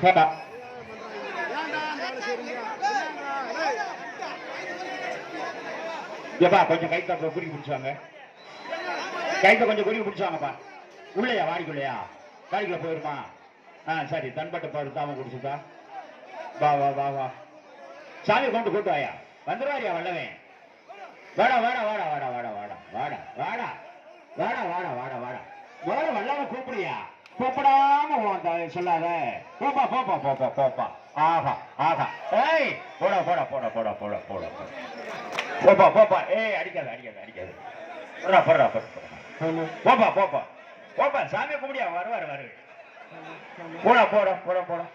வேண்டாம். ஏப்பா கொஞ்சம் கைத்த குறுக்கி பிடிச்சாங்க, கைத்த கொஞ்சம் குறுக்கி பிடிச்சாங்கப்பா. உள்ளையா வாடிக்குள்ளையா, வாடிக்குள்ள போயிருமா? சரி, தன்பட்ட பாரு தாம குடிச்சுதா. வா வா வா வா, சாமி கொண்டு கூட்டு வாயா, வந்துருவாரியா வல்லவன். வாடா வாடா வாடா வாடா வாடா வாடா வாடா வாடா வாடா வாடா வாடா வாடா வாடா வல்லவ கூப்பிடுறியா? கூப்பிடாம சொல்லாத. போப்பா போப்பா போப்பா போப்பா. ஆஹா ஆஹா. ஏய் போடா போடா போடா போடா போடா போடா போப்பா போப்பா. ஏய் அடிக்காத அடிக்காத அடிக்காத. போடா போடா போப்பா போப்பா போப்பா. சாமியை கும்பிடியா, வருவாரு வருவாரு. போடா போடா போடா போடா.